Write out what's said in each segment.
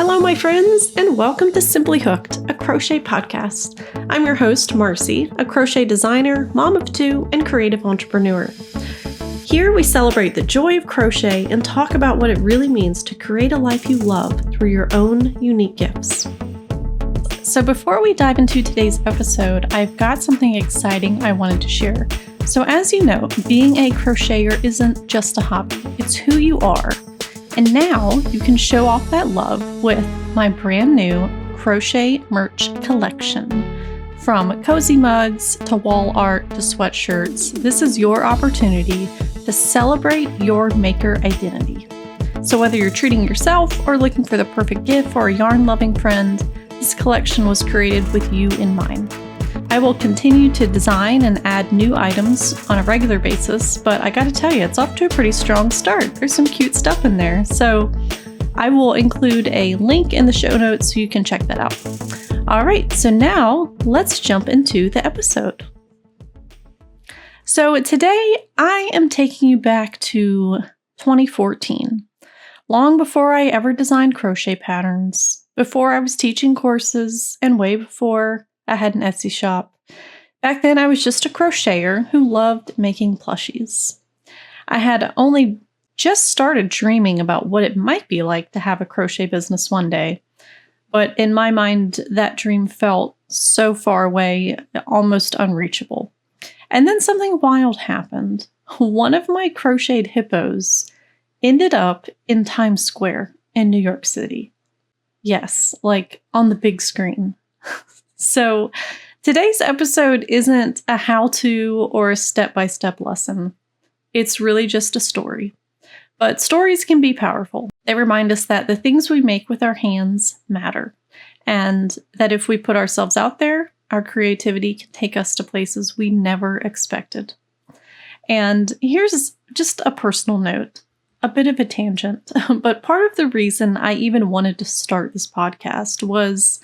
Hello, my friends, and welcome to Simply Hooked, a crochet podcast. I'm your host, Marcy, a crochet designer, mom of two, and creative entrepreneur. Here we celebrate the joy of crochet and talk about what it really means to create a life you love through your own unique gifts. So before we dive into today's episode, I've got something exciting I wanted to share. So as you know, being a crocheter isn't just a hobby, it's who you are. And now you can show off that love with my brand new crochet merch collection. From cozy mugs to wall art to sweatshirts, this is your opportunity to celebrate your maker identity. So whether you're treating yourself or looking for the perfect gift for a yarn-loving friend, this collection was created with you in mind. I will continue to design and add new items on a regular basis, but I gotta tell you, it's off to a pretty strong start. There's some cute stuff in there, so I will include a link in the show notes so you can check that out. All right, so now let's jump into the episode. So today I am taking you back to 2014, long before I ever designed crochet patterns, before I was teaching courses, and way before I had an Etsy shop. Back then, I was just a crocheter who loved making plushies. I had only just started dreaming about what it might be like to have a crochet business one day. But in my mind, that dream felt so far away, almost unreachable. And then something wild happened. One of my crocheted hippos ended up in Times Square in New York City. Yes, like on the big screen. So today's episode isn't a how-to or a step-by-step lesson. It's really just a story. But stories can be powerful. They remind us that the things we make with our hands matter, and that if we put ourselves out there, our creativity can take us to places we never expected. And here's just a personal note, a bit of a tangent, but part of the reason I even wanted to start this podcast was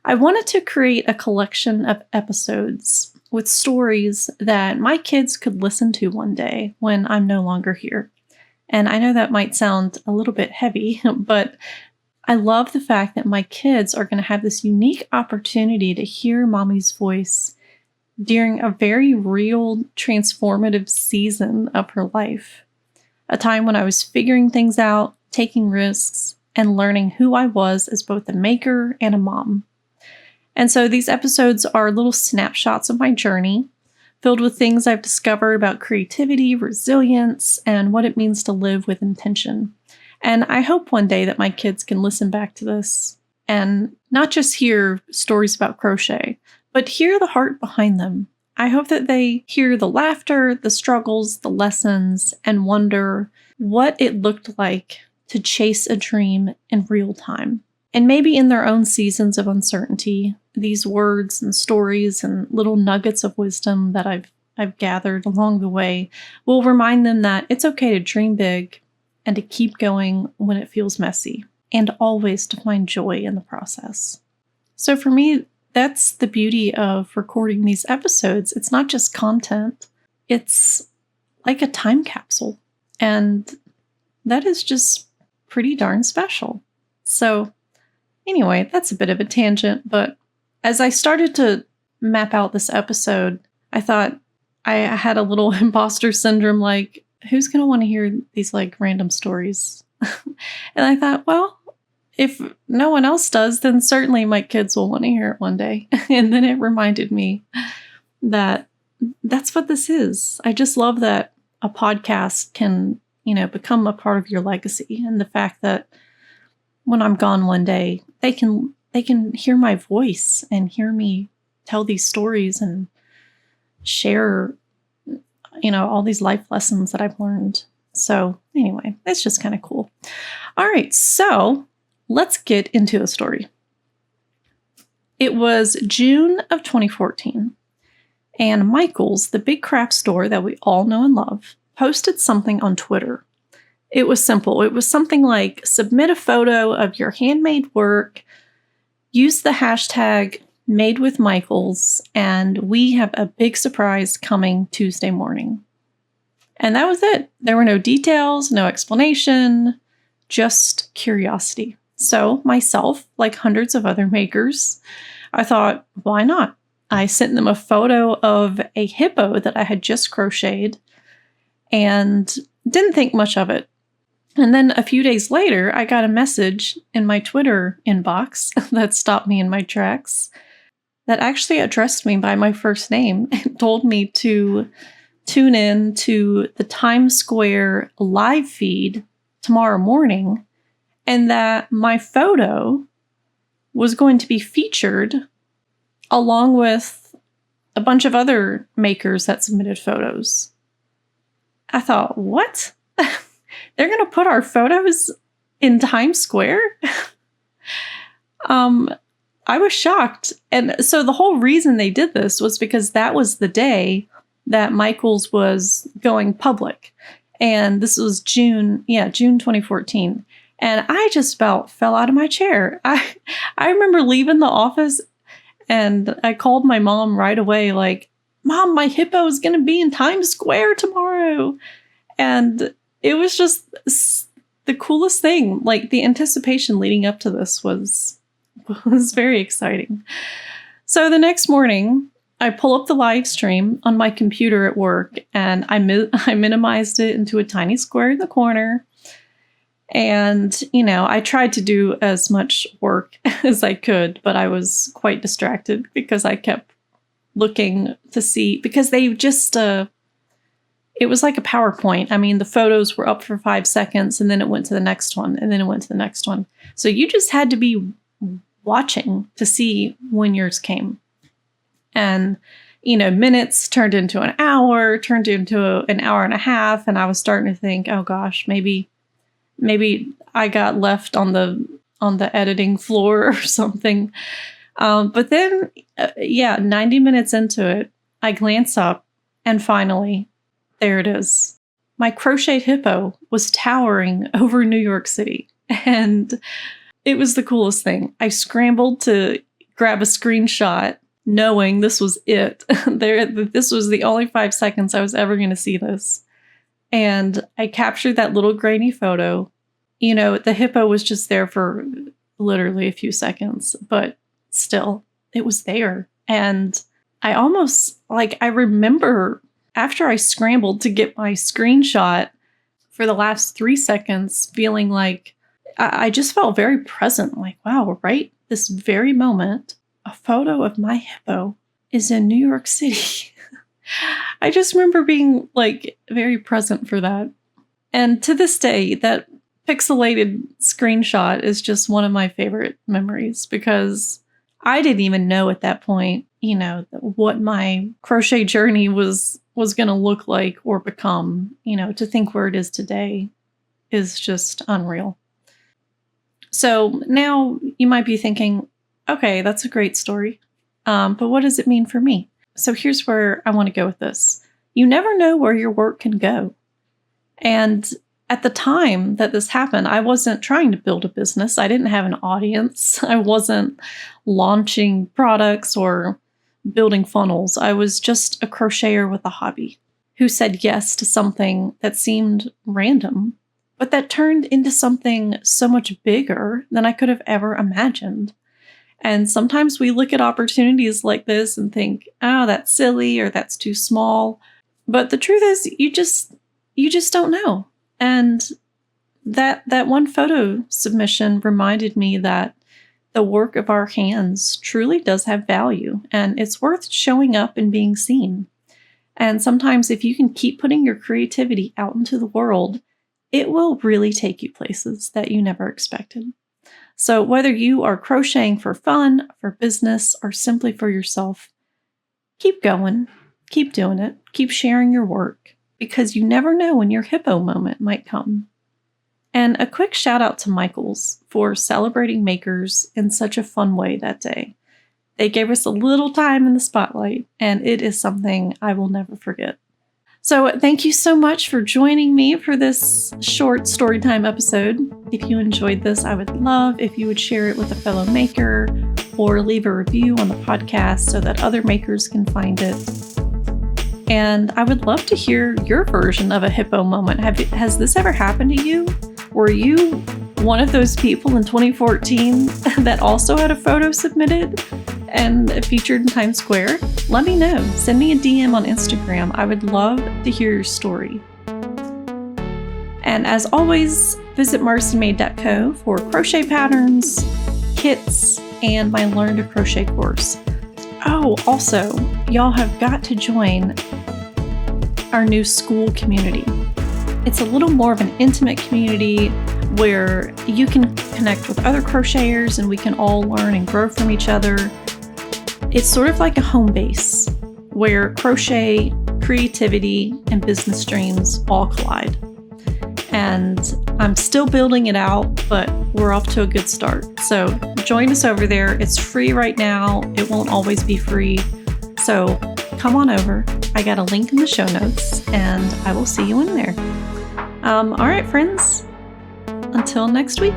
I wanted to create a collection of episodes with stories that my kids could listen to one day when I'm no longer here. And I know that might sound a little bit heavy, but I love the fact that my kids are going to have this unique opportunity to hear mommy's voice during a very real, transformative season of her life. A time when I was figuring things out, taking risks, and learning who I was as both a maker and a mom. And so these episodes are little snapshots of my journey, filled with things I've discovered about creativity, resilience, and what it means to live with intention. And I hope one day that my kids can listen back to this and not just hear stories about crochet, but hear the heart behind them. I hope that they hear the laughter, the struggles, the lessons, and wonder what it looked like to chase a dream in real time. And maybe in their own seasons of uncertainty, these words and stories and little nuggets of wisdom that I've gathered along the way will remind them that it's okay to dream big and to keep going when it feels messy, and always to find joy in the process. So for me, that's the beauty of recording these episodes. It's not just content, it's like a time capsule. And that is just pretty darn special. So anyway, that's a bit of a tangent, but as I started to map out this episode, I thought I had a little imposter syndrome, like, who's going to want to hear these like random stories? And I thought, well, if no one else does, then certainly my kids will want to hear it one day. And then it reminded me that that's what this is. I just love that a podcast can, become a part of your legacy, and the fact that when I'm gone one day, they can hear my voice and hear me tell these stories and share, all these life lessons that I've learned. So anyway, it's just kind of cool. All right, so let's get into the story. It was June of 2014, and Michael's, the big craft store that we all know and love, posted something on Twitter. It was simple. It was something like, submit a photo of your handmade work, use the hashtag Made with Michaels, and we have a big surprise coming Tuesday morning. And that was it. There were no details, no explanation, just curiosity. So myself, like hundreds of other makers, I thought, why not? I sent them a photo of a hippo that I had just crocheted and didn't think much of it. And then a few days later, I got a message in my Twitter inbox that stopped me in my tracks that actually addressed me by my first name and told me to tune in to the Times Square live feed tomorrow morning and that my photo was going to be featured along with a bunch of other makers that submitted photos. I thought, what? They're going to put our photos in Times Square? I was shocked. And so the whole reason they did this was because that was the day that Michaels was going public. And this was June 2014. And I just fell out of my chair. I remember leaving the office and I called my mom right away, like, Mom, my hippo is going to be in Times Square tomorrow. And it was just the coolest thing. Like, the anticipation leading up to this was very exciting. So the next morning, I pull up the live stream on my computer at work and I minimized it into a tiny square in the corner. And, I tried to do as much work as I could, but I was quite distracted because I kept looking to see, because they just, it was like a PowerPoint. I mean, the photos were up for 5 seconds and then it went to the next one and then it went to the next one. So you just had to be watching to see when yours came. And, minutes turned into an hour, turned into an hour and a half. And I was starting to think, oh gosh, maybe I got left on the editing floor or something. But then, 90 minutes into it, I glance up and finally, there it is. My crocheted hippo was towering over New York City. And it was the coolest thing. I scrambled to grab a screenshot knowing this was it. This was the only 5 seconds I was ever going to see this. And I captured that little grainy photo. The hippo was just there for literally a few seconds, but still, it was there. And I remember after I scrambled to get my screenshot for the last 3 seconds, feeling like I just felt very present. Like, wow, right this very moment, a photo of my hippo is in New York City. I just remember being like very present for that. And to this day, that pixelated screenshot is just one of my favorite memories because I didn't even know at that point, what my crochet journey was going to look like or become. To think where it is today is just unreal. So now you might be thinking, okay, that's a great story. But what does it mean for me? So here's where I want to go with this. You never know where your work can go. And at the time that this happened, I wasn't trying to build a business. I didn't have an audience. I wasn't launching products or building funnels. I was just a crocheter with a hobby who said yes to something that seemed random, but that turned into something so much bigger than I could have ever imagined. And sometimes we look at opportunities like this and think, oh, that's silly or that's too small. But the truth is, you just don't know. And that one photo submission reminded me that the work of our hands truly does have value, and it's worth showing up and being seen. And sometimes if you can keep putting your creativity out into the world, it will really take you places that you never expected. So whether you are crocheting for fun, for business, or simply for yourself, keep going, keep doing it, keep sharing your work, because you never know when your hippo moment might come. And a quick shout out to Michaels for celebrating makers in such a fun way that day. They gave us a little time in the spotlight, and it is something I will never forget. So thank you so much for joining me for this short storytime episode. If you enjoyed this, I would love if you would share it with a fellow maker or leave a review on the podcast so that other makers can find it. And I would love to hear your version of a hippo moment. Has this ever happened to you? Were you one of those people in 2014 that also had a photo submitted and featured in Times Square? Let me know. Send me a DM on Instagram. I would love to hear your story. And as always, visit marstonmade.co for crochet patterns, kits, and my Learn to Crochet course. Oh, also, y'all have got to join our new school community. It's a little more of an intimate community where you can connect with other crocheters and we can all learn and grow from each other. It's sort of like a home base where crochet, creativity, and business dreams all collide. And I'm still building it out, but we're off to a good start. So join us over there. It's free right now. It won't always be free. So come on over. I got a link in the show notes, and I will see you in there. All right, friends. Until next week.